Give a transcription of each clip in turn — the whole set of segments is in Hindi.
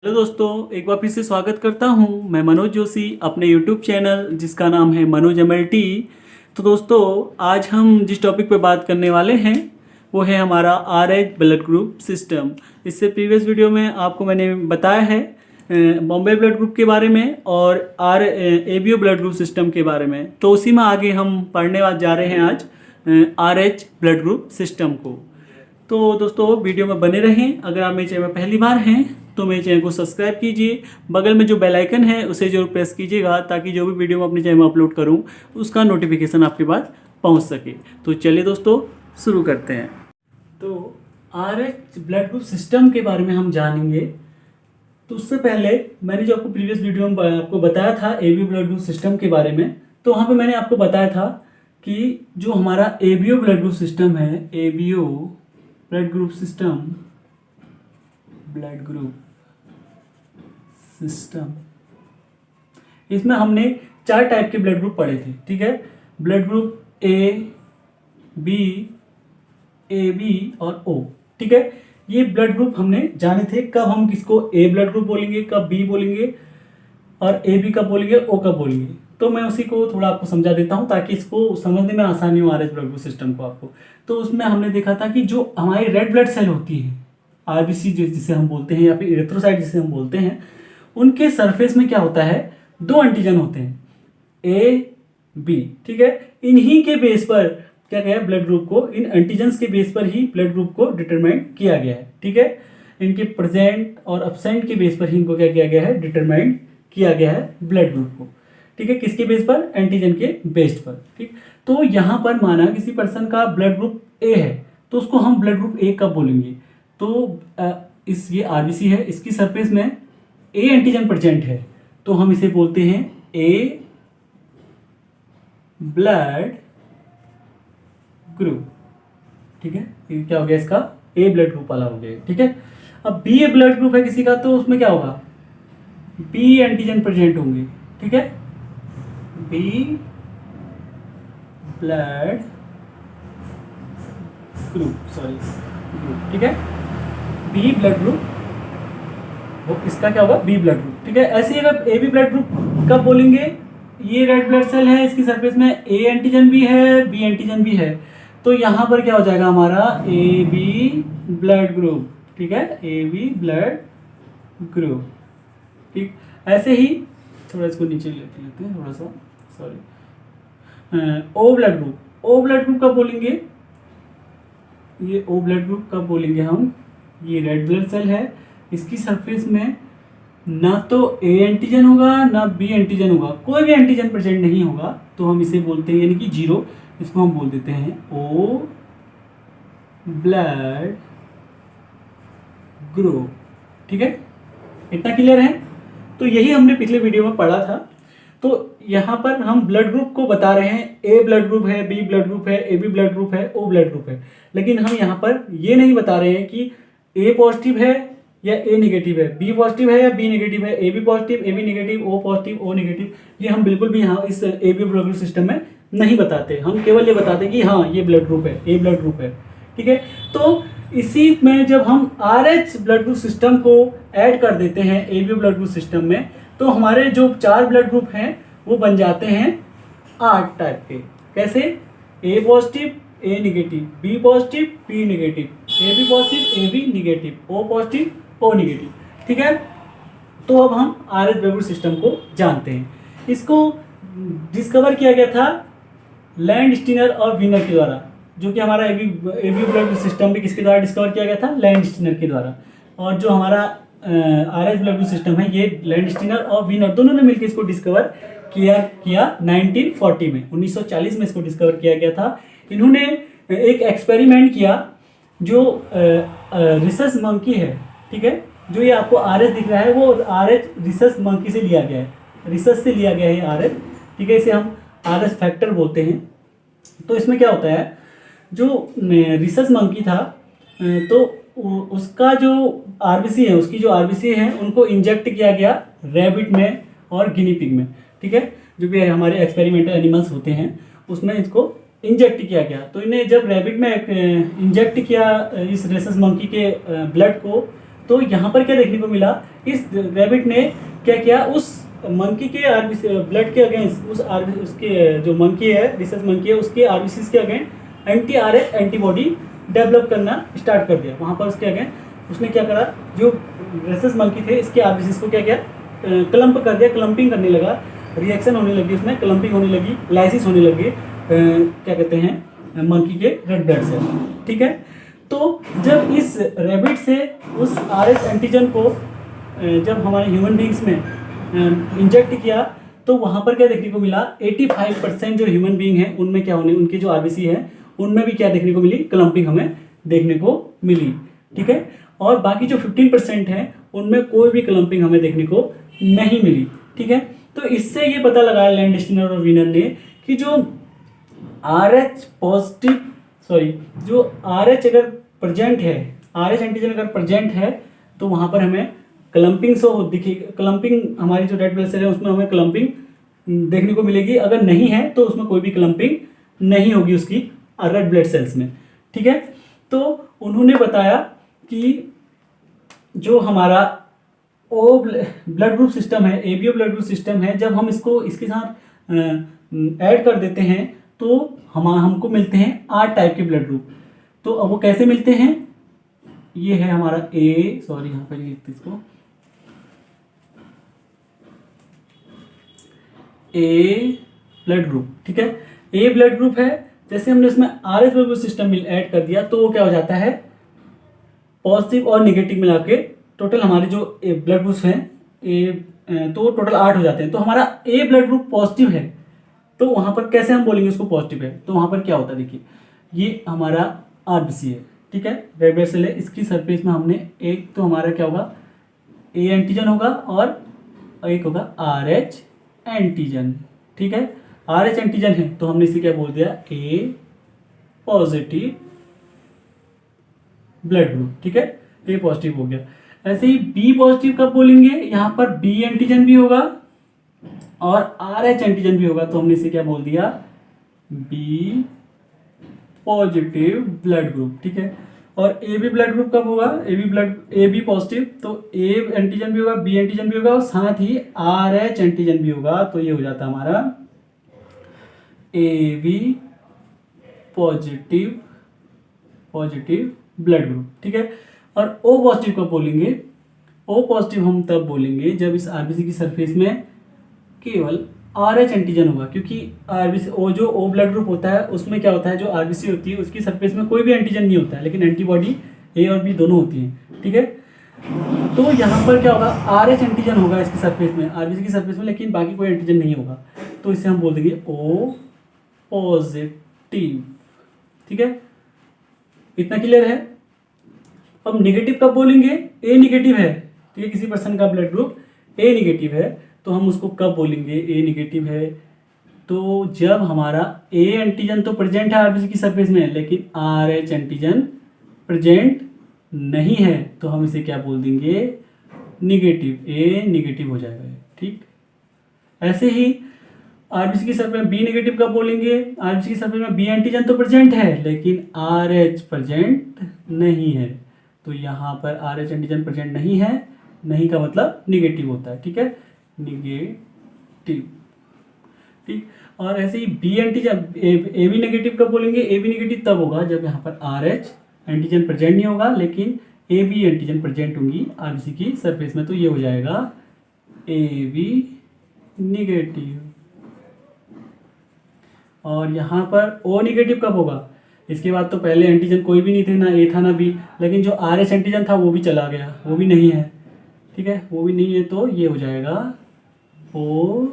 हेलो दोस्तों, एक बार फिर से स्वागत करता हूं। मैं मनोज जोशी अपने यूट्यूब चैनल जिसका नाम है मनोज MLT। तो दोस्तों, आज हम जिस टॉपिक पे बात करने वाले हैं वो है हमारा RH ब्लड ग्रुप सिस्टम। इससे प्रीवियस वीडियो में आपको मैंने बताया है बॉम्बे ब्लड ग्रुप के बारे में और ABO ब्लड ग्रुप सिस्टम के बारे में। तो उसी में आगे हम पढ़ने जा रहे हैं आज RH ब्लड ग्रुप सिस्टम को। तो दोस्तों, वीडियो में बने रहें। अगर आप मेरे चैनल में पहली बार हैं तो मेरे चैनल को सब्सक्राइब कीजिए। बगल में जो बेल आइकन है उसे जरूर प्रेस कीजिएगा ताकि जो भी वीडियो मैं अपने चैनल में अपलोड करूं उसका नोटिफिकेशन आपके पास पहुंच सके। तो चलिए दोस्तों, शुरू करते हैं। तो RH ब्लड ग्रुप सिस्टम के बारे में हम जानेंगे। तो उससे पहले मैंने जो आपको प्रीवियस वीडियो में आपको बताया था ABO ब्लड ग्रुप सिस्टम के बारे में, तो वहाँ पर मैंने आपको बताया था कि जो हमारा ABO ब्लड ग्रुप सिस्टम है, ABO blood group system, blood group system, इसमें हमने 4 टाइप के ब्लड ग्रुप पढ़े थे। ठीक है, blood group A, B, AB और O। ठीक है, ये ब्लड ग्रुप हमने जाने थे। कब हम किसको A ब्लड ग्रुप बोलेंगे, कब B बोलेंगे और AB कब बोलेंगे, O कब बोलेंगे। तो मैं उसी को थोड़ा आपको समझा देता हूँ ताकि इसको समझने में आसानी हो RH ब्लड ग्रुप सिस्टम को आपको। तो उसमें हमने देखा था कि जो हमारी रेड ब्लड सेल होती है, RBC जिसे हम बोलते हैं या फिर इरेथ्रोसाइट जिसे हम बोलते हैं, उनके सरफेस में क्या होता है, 2 एंटीजन होते हैं A, B। ठीक है, इन्हीं के बेस पर क्या गया ब्लड ग्रुप को, इन एंटीजन्स के बेस पर ही ब्लड ग्रुप को डिटरमाइन किया गया है। ठीक है, इनके प्रेजेंट और अब्सेंट के बेस पर ही इनको क्या किया गया है, डिटरमाइन किया गया है ब्लड ग्रुप को। ठीक है, किसके बेस पर, एंटीजन के बेस पर। ठीक, तो यहाँ पर माना किसी पर्सन का ब्लड ग्रुप A है तो उसको हम ब्लड ग्रुप A कब बोलेंगे। तो इस ये RBC है, इसकी सरफेस में A एंटीजन प्रेजेंट है तो हम इसे बोलते हैं A ब्लड ग्रुप। ठीक है, ये क्या हो गया, इसका A ब्लड ग्रुप वाला हो गया। ठीक है, अब B ब्लड ग्रुप है किसी का तो उसमें क्या होगा, B एंटीजन प्रेजेंट होंगे। ठीक है, B ब्लड ग्रुप, ग्रुप। ठीक है, B ब्लड ग्रुप, वो इसका क्या होगा, B ब्लड ग्रुप। ठीक है, ऐसे ही अगर AB ब्लड ग्रुप कब बोलेंगे, ये रेड ब्लड सेल है, इसकी सरफेस में A एंटीजन भी है, B एंटीजन भी है, तो यहाँ पर क्या हो जाएगा हमारा AB ब्लड ग्रुप। ठीक है, AB ब्लड ग्रुप। ठीक, ऐसे ही थोड़ा इसको नीचे लेते हैं थोड़ा सा, sorry. O blood group, O blood group कब बोलेंगे, ये O ब्लड ग्रुप कब बोलेंगे हम, ये रेड ब्लड सेल है, इसकी सरफेस में ना तो A एंटीजन होगा ना B एंटीजन होगा, कोई भी एंटीजन प्रेजेंट नहीं होगा, तो हम इसे बोलते हैं यानी कि 0, इसको हम बोल देते हैं O ब्लड ग्रुप। ठीक है, इतना क्लियर है। तो यही हमने पिछले वीडियो में पढ़ा था। तो यहाँ पर हम ब्लड ग्रुप को बता रहे हैं, A ब्लड ग्रुप है, B ब्लड ग्रुप है, AB ब्लड ग्रुप है, O ब्लड ग्रुप है, लेकिन हम यहाँ पर ये नहीं बता रहे हैं कि A पॉजिटिव है या A नेगेटिव है, B पॉजिटिव है या B नेगेटिव है, AB positive, AB negative, O positive, O negative. ये हम बिल्कुल भी यहाँ इस ABO ब्लड ग्रुप सिस्टम में नहीं बताते। हम केवल ये बताते हैं कि हाँ ये ब्लड ग्रुप है, A ब्लड ग्रुप है। ठीक है, तो इसी में जब हम RH ब्लड ग्रुप सिस्टम को ऐड कर देते हैं ABO ब्लड ग्रुप सिस्टम में, तो हमारे जो 4 ब्लड ग्रुप हैं वो बन जाते हैं 8 टाइप के। कैसे, A positive, A negative, B positive, B negative, AB positive, AB negative, O positive, O negative. ठीक है, तो अब हम RH ब्लड ग्रुप सिस्टम को जानते हैं। इसको डिस्कवर किया गया था लैंडस्टीनर और वीनर के द्वारा, जो कि हमारा ABO ब्लड ग्रुप सिस्टम भी किसके द्वारा डिस्कवर किया गया था, लैंडस्टीनर के द्वारा। और जो हमारा RH ब्लड ग्रुप सिस्टम है ये लैंडस्टीनर और वीनर दोनों ने मिलकर इसको डिस्कवर किया 1940 में, 1940 में इसको डिस्कवर किया गया था। इन्होंने एक एक्सपेरिमेंट किया जो रिसस मंकी है। ठीक है, जो ये आपको RH दिख रहा है वो RH रिसस मंकी से लिया गया है, रिसस से लिया गया है RH। ठीक है, इसे हम RS फैक्टर बोलते हैं। तो इसमें क्या होता है, जो रिसस मंकी था तो उसका जो RBC है, उसकी जो RBC है उनको इंजेक्ट किया गया रैबिट में और गिनी पिग में। ठीक है, जो भी हमारे एक्सपेरिमेंटल एनिमल्स होते हैं उसमें इसको इंजेक्ट किया गया। तो इन्हें जब रैबिट में इंजेक्ट किया इस रेसस मंकी के ब्लड को, तो यहाँ पर क्या देखने को मिला, इस रैबिट ने क्या किया, उस मंकी के आरबीसी ब्लड के अगेंस्ट, उस आरबीसी उसके जो मंकी है, रिसर्च मंकी है, उसके आरबीसी के against anti RH antibody develop करना स्टार्ट कर दिया। वहाँ पर उसके अगेंस्ट उसने क्या करा, जो रिसर्च मंकी थे इसके आरबीसी को क्या किया, क्लम्प कर दिया, क्लम्पिंग करने लगा, रिएक्शन होने लगी, उसमें क्लम्पिंग होने लगी, लाइसिस होने लगी, क्या कहते हैं मंकी के रेड ब्लड से, ठीक है। तो जब इस रैबिट से उस आरएच एंटीजन को जब हमारे ह्यूमन बींग्स में इंजेक्ट किया, तो वहाँ पर क्या देखने को मिला, 85% जो ह्यूमन बींग हैं उनमें क्या होने, उनके जो आरबीसी है उनमें भी क्या देखने को मिली, क्लम्पिंग हमें देखने को मिली, ठीक है। और बाकी जो 15% है उनमें कोई भी क्लम्पिंग हमें देखने को नहीं मिली, ठीक है। तो इससे ये पता लगाया लैंडस्टीनर और वीनर ने कि जो आरएच पॉजिटिव, सॉरी, जो आरएच अगर प्रेजेंट है, आरएच एंटीजन अगर प्रेजेंट है, तो वहाँ पर हमें क्लम्पिंग शो दिखेगी, क्लम्पिंग हमारी जो रेड ब्लड सेल है उसमें हमें क्लम्पिंग देखने को मिलेगी। अगर नहीं है तो उसमें कोई भी क्लम्पिंग नहीं होगी उसकी रेड ब्लड सेल्स में, ठीक है। तो उन्होंने बताया कि जो हमारा ओ ब्लड ग्रुप सिस्टम है, एबीओ ब्लड ग्रुप सिस्टम है, जब हम इसको इसके साथ ऐड कर देते हैं तो हमको मिलते हैं 8 टाइप के ब्लड ग्रुप। तो अब वो कैसे मिलते हैं, ये है हमारा ए, सॉरी यहाँ पर लिखते इसको, ए ब्लड ग्रुप, ठीक है। ए ब्लड ग्रुप है, जैसे हमने इसमें आरएच ब्लड ग्रुप सिस्टम में ऐड कर दिया तो वो क्या हो जाता है, पॉजिटिव और निगेटिव मिला के टोटल हमारे जो ब्लड ग्रुप्स हैं तो टोटल 8 हो जाते हैं। तो हमारा ए ब्लड ग्रुप पॉजिटिव है, तो वहाँ पर कैसे हम बोलेंगे उसको पॉजिटिव है, तो वहाँ पर क्या होता है, देखिए ये हमारा आरबीसी है, ठीक है, रेड ब्लड सेल है, इसकी सरफेस में हमने एक तो हमारा क्या होगा, ए एंटीजन होगा और एक होगा आरएच एंटीजन, ठीक है। आरएच एंटीजन है तो हमने इसे क्या बोल दिया, ए पॉजिटिव ब्लड ग्रुप, ठीक है, ए पॉजिटिव हो गया। ऐसे ही बी पॉजिटिव कब बोलेंगे, यहाँ पर बी एंटीजन भी होगा और आरएच एंटीजन भी होगा, तो हमने इसे क्या बोल दिया, बी पॉजिटिव ब्लड ग्रुप, ठीक है। और ए बी ब्लड ग्रुप कब होगा, ए बी पॉजिटिव, तो ए एंटीजन भी होगा, बी एंटीजन भी होगा और साथ ही आरएच एंटीजन भी होगा, तो ये हो जाता है हमारा A B positive blood group, ठीक है। और ओ पॉजिटिव कब बोलेंगे, ओ पॉजिटिव हम तब बोलेंगे जब इस आरबीसी की सरफेस में केवल आरएच एंटीजन होगा, क्योंकि आरबीसी ओ जो ओ ब्लड ग्रुप होता है उसमें क्या होता है, जो आरबीसी होती है उसकी सरफेस में कोई भी एंटीजन नहीं होता है, लेकिन एंटीबॉडी ए और बी दोनों होती हैं, ठीक है। तो यहाँ पर क्या होगा, आरएच एंटीजन होगा इसकी सरफेस में, आरबीसी की सरफेस में, लेकिन बाकी कोई एंटीजन नहीं होगा, तो इसे हम बोल देंगे ओ पॉजिटिव, ठीक है। इतना क्लियर है। अब निगेटिव कब बोलेंगे, ए निगेटिव है, ठीक है, किसी पर्सन का ब्लड ग्रुप ए निगेटिव है तो हम उसको कब बोलेंगे, ए निगेटिव है तो जब हमारा ए एंटीजन तो प्रेजेंट है आरबीसी की सरफेस में, लेकिन आरएच एंटीजन प्रेजेंट नहीं है, तो हम इसे क्या बोल देंगे, निगेटिव, ए निगेटिव हो जाएगा, ठीक। ऐसे ही आरबीसी की सरफेस में बी निगेटिव कब बोलेंगे, आरबीसी की सरफेस में बी एंटीजन तो प्रेजेंट है लेकिन आरएच प्रेजेंट नहीं है, तो यहाँ पर आरएच एंटीजन प्रेजेंट नहीं है, नहीं का मतलब निगेटिव होता है, ठीक है, निगेटिव, ठीक। और ऐसे ही B antigen A B negative कब बोलेंगे, ए बी नेगेटिव तब होगा जब यहाँ पर आरएच एंटीजन प्रेजेंट नहीं होगा लेकिन ए बी एंटीजन प्रेजेंट होंगी आरबीसी की सरफेस में, तो ये हो जाएगा ए बी निगेटिव। और यहाँ पर ओ निगेटिव कब होगा, इसके बाद तो पहले एंटीजन कोई भी नहीं थे, ना ए था ना बी, लेकिन जो आरएच एंटीजन था वो भी चला गया, वो भी नहीं है, ठीक है, वो भी नहीं है, तो ये हो जाएगा ओ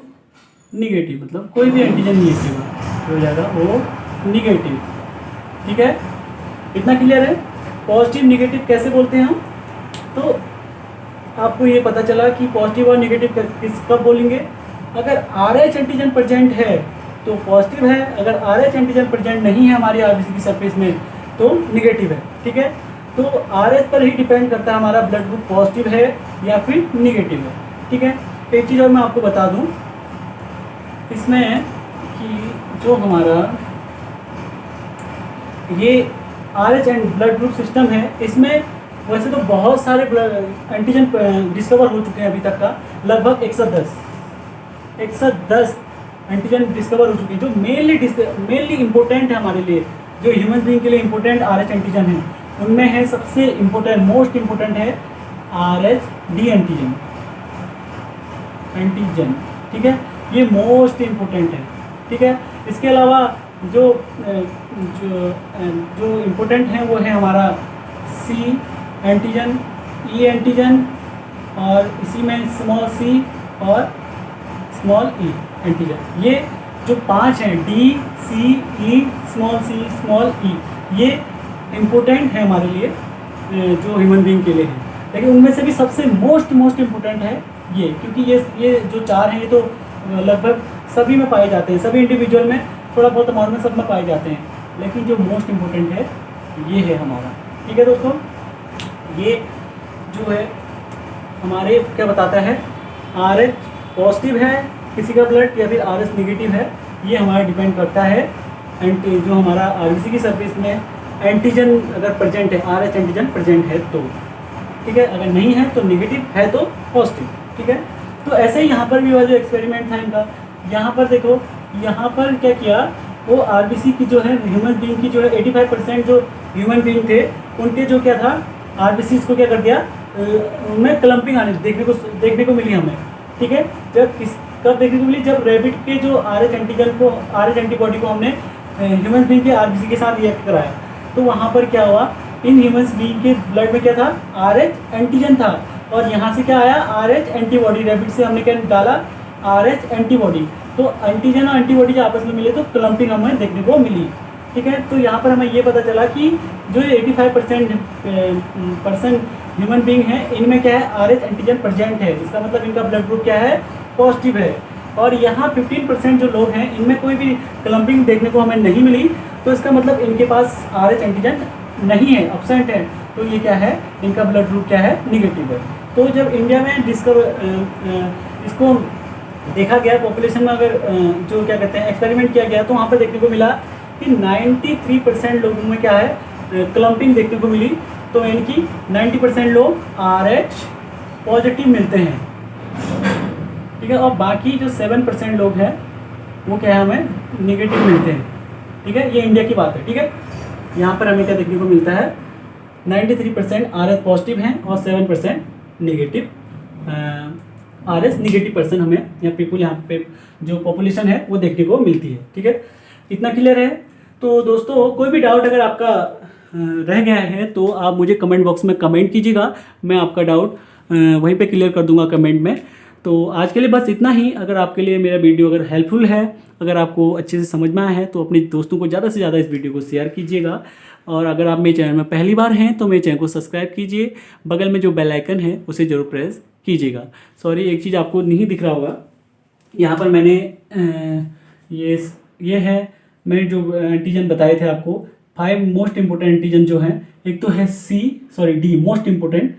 निगेटिव, मतलब कोई भी एंटीजन नहीं है इसके बाद, हो जाएगा ओ निगेटिव, ठीक है। इतना क्लियर है। पॉजिटिव निगेटिव कैसे बोलते हैं हम, तो आपको ये पता चला कि पॉजिटिव और निगेटिव किस कब बोलेंगे, अगर आरएच एंटीजन प्रेजेंट है तो पॉजिटिव है, अगर आरएच एंटीजन प्रेजेंट नहीं है हमारी आरबीसी की सरफेस में तो निगेटिव है, ठीक है। तो आरएच पर ही डिपेंड करता है हमारा ब्लड ग्रुप पॉजिटिव है या फिर निगेटिव है, ठीक है। एक चीज़ और मैं आपको बता दूं इसमें कि जो हमारा ये RH and blood group system है इसमें वैसे तो बहुत सारे एंटीजन डिस्कवर हो चुके हैं अभी तक का, लगभग 110 एंटीजन डिस्कवर हो चुके हैं, जो मेनली इम्पोर्टेंट है हमारे लिए, जो ह्यूमन बीइंग के लिए इम्पोर्टेंट RH एंटीजन है। उनमें है सबसे इम्पोर्टेंट, मोस्ट इम्पोर्टेंट है RHD एंटीजन, ठीक है, ये मोस्ट इम्पोर्टेंट है, ठीक है। इसके अलावा जो इम्पोर्टेंट है वो है हमारा C एंटीजन, E एंटीजन, और इसी में स्मॉल c और स्मॉल e एंटीजन। ये जो 5 हैं D, C, E, small c, small e, ये इम्पोर्टेंट है हमारे लिए, जो ह्यूमन बीइंग के लिए है। लेकिन उनमें से भी सबसे मोस्ट इम्पोर्टेंट है ये, क्योंकि ये जो 4 हैं ये तो लगभग सभी में पाए जाते हैं, सभी इंडिविजुअल में, थोड़ा बहुत अमाउंट में सब में पाए जाते हैं, लेकिन जो मोस्ट इम्पोर्टेंट है ये है हमारा, ठीक है दोस्तों। ये जो है हमारे क्या बताता है, RH पॉजिटिव है किसी का ब्लड या फिर RH नेगेटिव है, ये हमारा डिपेंड करता है जो हमारा RBC की सरफेस में एंटीजन अगर प्रेजेंट है, RH एंटीजन प्रेजेंट है तो, ठीक है, अगर नहीं है तो नेगेटिव, है तो पॉजिटिव, ठीक है। तो ऐसे ही यहाँ पर भी वह जो एक्सपेरिमेंट था इनका, यहाँ पर देखो, यहाँ पर क्या किया, वो RBC की जो है ह्यूमन बीइंग की जो है 85% जो ह्यूमन बीइंग थे उनके जो क्या था, RBCs को क्या कर दिया, उनमें क्लम्पिंग आने देखने को मिली हमें, ठीक है। कब देखने को मिली, जब रैबिट के जो RH एंटीबॉडी को हमने ह्यूमन बीइंग के RBC के साथ रिएक्ट कराया, तो वहाँ पर क्या हुआ, इन ह्यूमन बीइंग के ब्लड में क्या था, RH एंटीजन था, और यहाँ से क्या आया, RH एंटीबॉडी, रैबिट से हमने क्या डाला, RH एंटीबॉडी। तो एंटीजन और एंटीबॉडी जब आपस में मिले तो क्लम्पिंग हमें देखने को मिली, ठीक है। तो यहाँ पर हमें ये पता चला कि जो 85% ह्यूमन बीइंग है, इनमें क्या है, RH एंटीजन प्रेजेंट है, जिसका मतलब इनका ब्लड ग्रुप क्या है, पॉजिटिव है। और यहाँ 15% जो लोग हैं इनमें कोई भी क्लम्पिंग देखने को हमें नहीं मिली, तो इसका मतलब इनके पास RH एंटीजन नहीं है, अब्सेंट है, तो ये क्या है, इनका ब्लड ग्रुप क्या है, निगेटिव है। तो जब इंडिया में इसको देखा गया पॉपुलेशन में, अगर जो क्या कहते हैं एक्सपेरिमेंट किया गया, तो वहाँ पर देखने को मिला कि 93% लोगों में क्या है, क्लम्पिंग देखने को मिली। तो इनकी 90% लोग RH पॉजिटिव मिलते हैं, ठीक है, और बाकी जो 7% लोग हैं वो क्या है, हमें निगेटिव मिलते हैं, ठीक है। ये इंडिया की बात है, ठीक है। यहाँ पर हमें क्या देखने को मिलता है, 93% RH पॉजिटिव हैं और 7% निगेटिव, RH नेगेटिव पर्सन हमें या पीपुल यहाँ पे जो पॉपुलेशन है वो देखने को मिलती है, ठीक है। इतना क्लियर है। तो दोस्तों कोई भी डाउट अगर आपका रह गया है तो आप मुझे कमेंट बॉक्स में कमेंट कीजिएगा, मैं आपका डाउट वहीं पे क्लियर कर दूंगा कमेंट में। तो आज के लिए बस इतना ही। अगर आपके लिए मेरा वीडियो अगर हेल्पफुल है, अगर आपको अच्छे से समझ में आया है, तो अपने दोस्तों को ज़्यादा से ज़्यादा इस वीडियो को शेयर कीजिएगा। और अगर आप मेरे चैनल में पहली बार हैं तो मेरे चैनल को सब्सक्राइब कीजिए, बगल में जो बेल आइकन है उसे ज़रूर प्रेस कीजिएगा। सॉरी, एक चीज़ आपको नहीं दिख रहा होगा, यहाँ पर मैंने ये है, मैंने जो एंटीजन बताए थे आपको, 5 मोस्ट इम्पोर्टेंट एंटीजन जो हैं, एक तो है D मोस्ट इम्पोर्टेंट,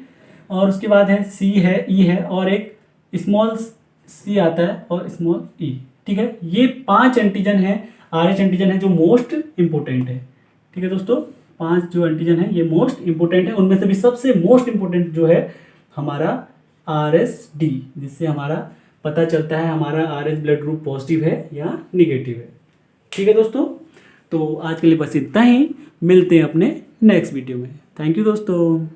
और उसके बाद है C है, E है, और एक स्मॉल c आता है और स्मॉल e, ठीक है। ये 5 एंटीजन है, RH एंटीजन है जो मोस्ट इम्पोर्टेंट है, ठीक है दोस्तों। 5 जो एंटीजन है ये मोस्ट इम्पोर्टेंट है, उनमें से भी सबसे मोस्ट इम्पोर्टेंट जो है हमारा RSD, जिससे हमारा पता चलता है हमारा RH ब्लड ग्रुप पॉजिटिव है या निगेटिव है, ठीक है दोस्तों। तो आज के लिए बस इतना ही, मिलते हैं अपने नेक्स्ट वीडियो में। थैंक यू दोस्तों।